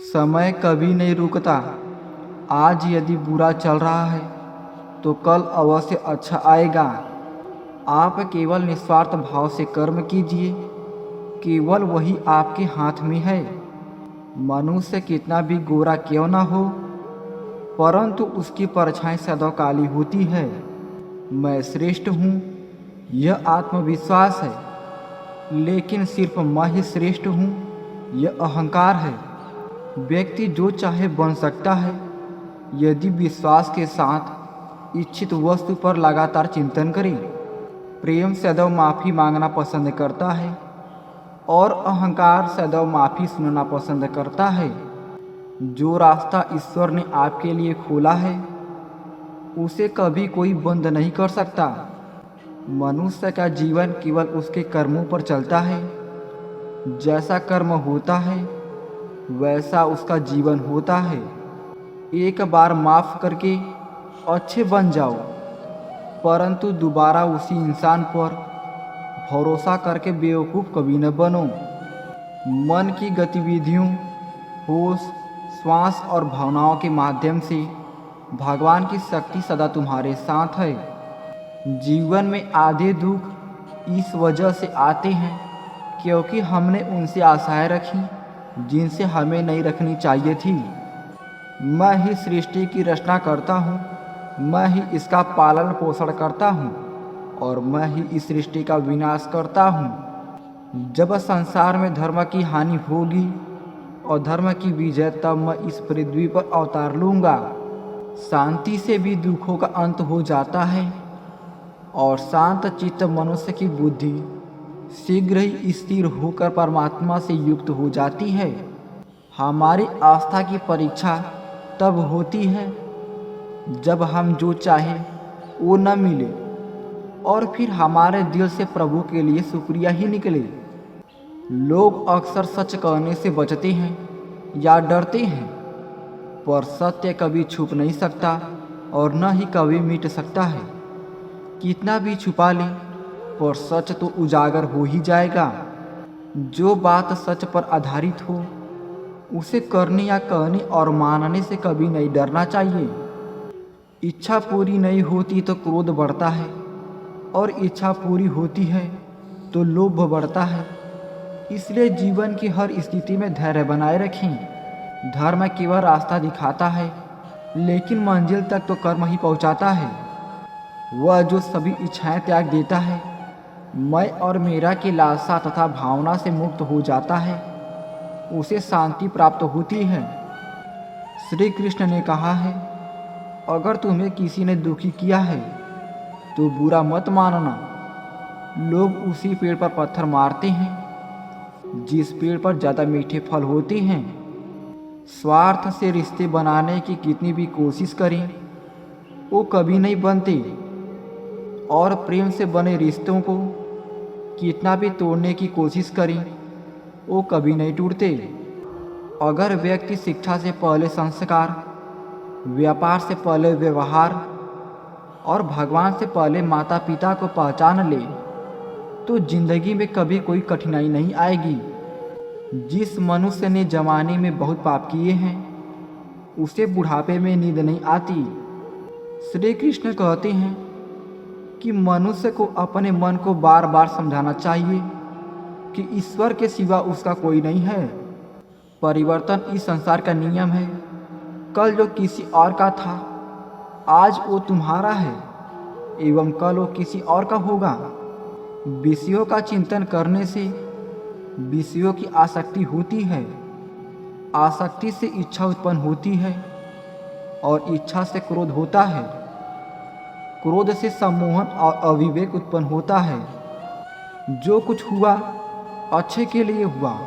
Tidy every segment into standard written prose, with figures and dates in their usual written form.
समय कभी नहीं रुकता। आज यदि बुरा चल रहा है तो कल अवश्य अच्छा आएगा। आप केवल निस्वार्थ भाव से कर्म कीजिए, केवल वही आपके हाथ में है। मनुष्य कितना भी गोरा क्यों ना हो, परंतु उसकी परछाई सदा काली होती है। मैं श्रेष्ठ हूँ, यह आत्मविश्वास है, लेकिन सिर्फ मैं ही श्रेष्ठ हूँ, यह अहंकार है। व्यक्ति जो चाहे बन सकता है, यदि विश्वास के साथ इच्छित वस्तु पर लगातार चिंतन करे। प्रेम सदैव माफ़ी मांगना पसंद करता है और अहंकार सदैव माफ़ी सुनना पसंद करता है। जो रास्ता ईश्वर ने आपके लिए खोला है, उसे कभी कोई बंद नहीं कर सकता। मनुष्य का जीवन केवल उसके कर्मों पर चलता है। जैसा कर्म होता है वैसा उसका जीवन होता है। एक बार माफ़ करके अच्छे बन जाओ, परंतु दोबारा उसी इंसान पर भरोसा करके बेवकूफ़ कभी न बनो। मन की गतिविधियों, होश, श्वास और भावनाओं के माध्यम से भगवान की शक्ति सदा तुम्हारे साथ है। जीवन में आधे दुख इस वजह से आते हैं क्योंकि हमने उनसे आशाएं रखी जिनसे हमें नहीं रखनी चाहिए थी। मैं ही सृष्टि की रचना करता हूँ, मैं ही इसका पालन पोषण करता हूँ और मैं ही इस सृष्टि का विनाश करता हूँ। जब संसार में धर्म की हानि होगी और धर्म की विजय, तब मैं इस पृथ्वी पर अवतार लूँगा। शांति से भी दुखों का अंत हो जाता है और शांत चित्त मनुष्य की बुद्धि शीघ्र ही स्थिर होकर परमात्मा से युक्त हो जाती है। हमारी आस्था की परीक्षा तब होती है जब हम जो चाहें वो न मिले और फिर हमारे दिल से प्रभु के लिए शुक्रिया ही निकले। लोग अक्सर सच कहने से बचते हैं या डरते हैं, पर सत्य कभी छुप नहीं सकता और न ही कभी मिट सकता है। कितना भी छुपा लें, पर सच तो उजागर हो ही जाएगा। जो बात सच पर आधारित हो, उसे करने या कहने और मानने से कभी नहीं डरना चाहिए। इच्छा पूरी नहीं होती तो क्रोध बढ़ता है और इच्छा पूरी होती है तो लोभ बढ़ता है। इसलिए जीवन की हर स्थिति में धैर्य बनाए रखें। धर्म केवल रास्ता दिखाता है, लेकिन मंजिल तक तो कर्म ही पहुंचाता है। वह जो सभी इच्छाएं त्याग देता है, मैं और मेरा की लालसा तथा भावना से मुक्त हो जाता है, उसे शांति प्राप्त होती है। श्री कृष्ण ने कहा है, अगर तुम्हें किसी ने दुखी किया है तो बुरा मत मानना। लोग उसी पेड़ पर पत्थर मारते हैं जिस पेड़ पर ज़्यादा मीठे फल होते हैं। स्वार्थ से रिश्ते बनाने की कितनी भी कोशिश करें, वो कभी नहीं बनते, और प्रेम से बने रिश्तों को कितना भी तोड़ने की कोशिश करें, वो कभी नहीं टूटते। अगर व्यक्ति शिक्षा से पहले संस्कार, व्यापार से पहले व्यवहार और भगवान से पहले माता पिता को पहचान ले, तो जिंदगी में कभी कोई कठिनाई नहीं आएगी। जिस मनुष्य ने जवानी में बहुत पाप किए हैं, उसे बुढ़ापे में नींद नहीं आती। श्री कृष्ण कहते हैं कि मनुष्य को अपने मन को बार बार समझाना चाहिए कि ईश्वर के सिवा उसका कोई नहीं है। परिवर्तन इस संसार का नियम है। कल जो किसी और का था, आज वो तुम्हारा है एवं कल वो किसी और का होगा। विषयों का चिंतन करने से विषयों की आसक्ति होती है, आसक्ति से इच्छा उत्पन्न होती है और इच्छा से क्रोध होता है, क्रोध से सम्मोहन और अविवेक उत्पन्न होता है। जो कुछ हुआ अच्छे के लिए हुआ,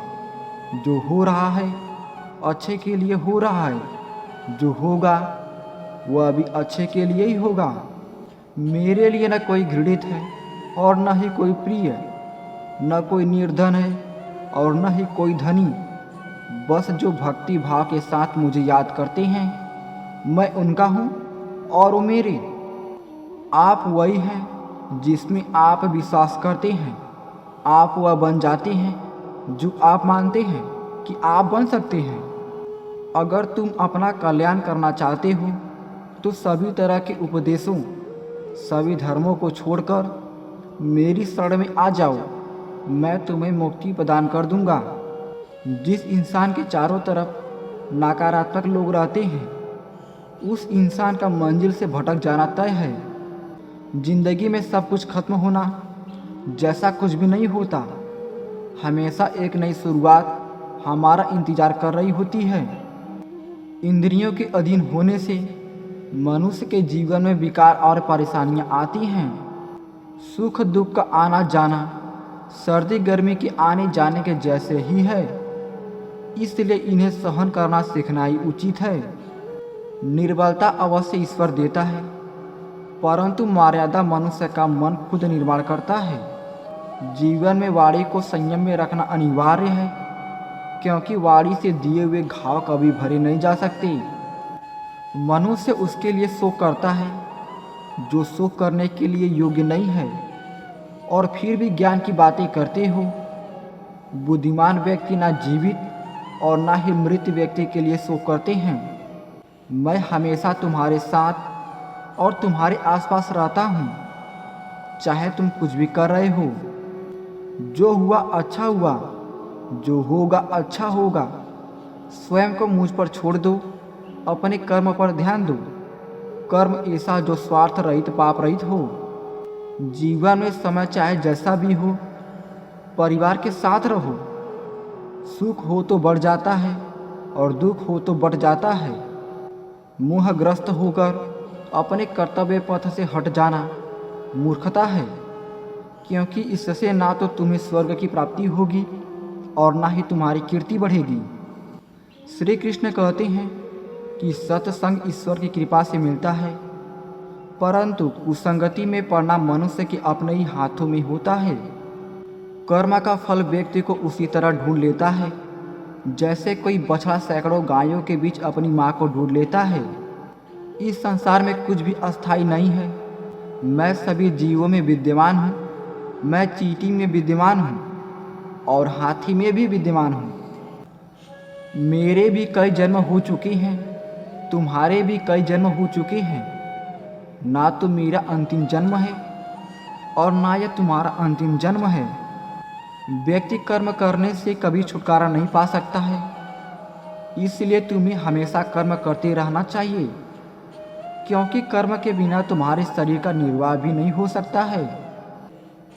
जो हो रहा है अच्छे के लिए हो रहा है, जो होगा वह भी अच्छे के लिए ही होगा। मेरे लिए न कोई घृणित है और न ही कोई प्रिय, न कोई निर्धन है और न ही कोई धनी। बस जो भक्ति भाव के साथ मुझे याद करते हैं, मैं उनका हूँ और वो मेरे। आप वही हैं जिसमें आप विश्वास करते हैं। आप वह बन जाते हैं जो आप मानते हैं कि आप बन सकते हैं। अगर तुम अपना कल्याण करना चाहते हो तो सभी तरह के उपदेशों, सभी धर्मों को छोड़कर मेरी शरण में आ जाओ। मैं तुम्हें मुक्ति प्रदान कर दूंगा। जिस इंसान के चारों तरफ नकारात्मक लोग रहते हैं, उस इंसान का मंजिल से भटक जाना तय है। जिंदगी में सब कुछ खत्म होना जैसा कुछ भी नहीं होता। हमेशा एक नई शुरुआत हमारा इंतजार कर रही होती है। इंद्रियों के अधीन होने से मनुष्य के जीवन में विकार और परेशानियां आती हैं। सुख दुख का आना जाना सर्दी गर्मी के आने जाने के जैसे ही है, इसलिए इन्हें सहन करना सीखना ही उचित है। निर्बलता अवश्य ईश्वर देता है, परंतु मर्यादा मनुष्य का मन खुद निर्माण करता है। जीवन में वाणी को संयम में रखना अनिवार्य है, क्योंकि वाणी से दिए हुए घाव कभी भरे नहीं जा सकते। मनुष्य उसके लिए शोक करता है जो शोक करने के लिए योग्य नहीं है, और फिर भी ज्ञान की बातें करते हो। बुद्धिमान व्यक्ति ना जीवित और ना ही मृत व्यक्ति के लिए शोक करते हैं। मैं हमेशा तुम्हारे साथ और तुम्हारे आसपास रहता हूँ, चाहे तुम कुछ भी कर रहे हो। जो हुआ अच्छा हुआ, जो होगा अच्छा होगा। स्वयं को मुझ पर छोड़ दो, अपने कर्म पर ध्यान दो। कर्म ऐसा जो स्वार्थ रहित पाप रहित हो। जीवन में समय चाहे जैसा भी हो, परिवार के साथ रहो। सुख हो तो बढ़ जाता है और दुख हो तो बढ़ जाता है। मोहग्रस्त होकर अपने कर्तव्य पथ से हट जाना मूर्खता है, क्योंकि इससे ना तो तुम्हें स्वर्ग की प्राप्ति होगी और ना ही तुम्हारी कीर्ति बढ़ेगी। श्री कृष्ण कहते हैं कि सत्संग ईश्वर की कृपा से मिलता है, परंतु कुसंगति में पड़ना मनुष्य के अपने ही हाथों में होता है। कर्म का फल व्यक्ति को उसी तरह ढूंढ लेता है जैसे कोई बछड़ा सैकड़ों गायों के बीच अपनी माँ को ढूंढ लेता है। इस संसार में कुछ भी अस्थायी नहीं है। मैं सभी जीवों में विद्यमान हूँ। मैं चींटी में विद्यमान हूँ और हाथी में भी विद्यमान हूँ। मेरे भी कई जन्म हो चुके हैं, तुम्हारे भी कई जन्म हो चुके हैं। ना तो मेरा अंतिम जन्म है और ना यह तुम्हारा अंतिम जन्म है। व्यक्ति कर्म करने से कभी छुटकारा नहीं पा सकता है, इसलिए तुम्हें हमेशा कर्म करते रहना चाहिए, क्योंकि कर्म के बिना तुम्हारे शरीर का निर्वाह भी नहीं हो सकता है।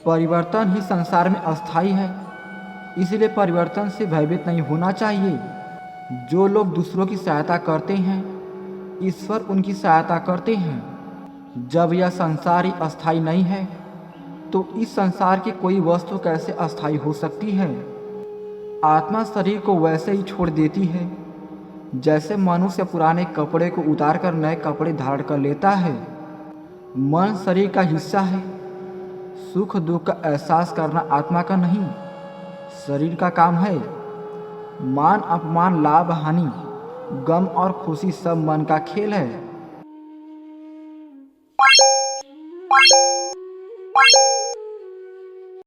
परिवर्तन ही संसार में अस्थायी है, इसलिए परिवर्तन से भयभीत नहीं होना चाहिए। जो लोग दूसरों की सहायता करते हैं, ईश्वर उनकी सहायता करते हैं। जब यह संसार ही अस्थायी नहीं है, तो इस संसार की कोई वस्तु कैसे अस्थायी हो सकती है। आत्मा शरीर को वैसे ही छोड़ देती है जैसे मनुष्य पुराने कपड़े को उतारकर नए कपड़े धारण कर लेता है। मन शरीर का हिस्सा है। सुख दुख का एहसास करना आत्मा का नहीं, शरीर का काम है। मान अपमान, लाभ हानि, गम और खुशी सब मन का खेल है।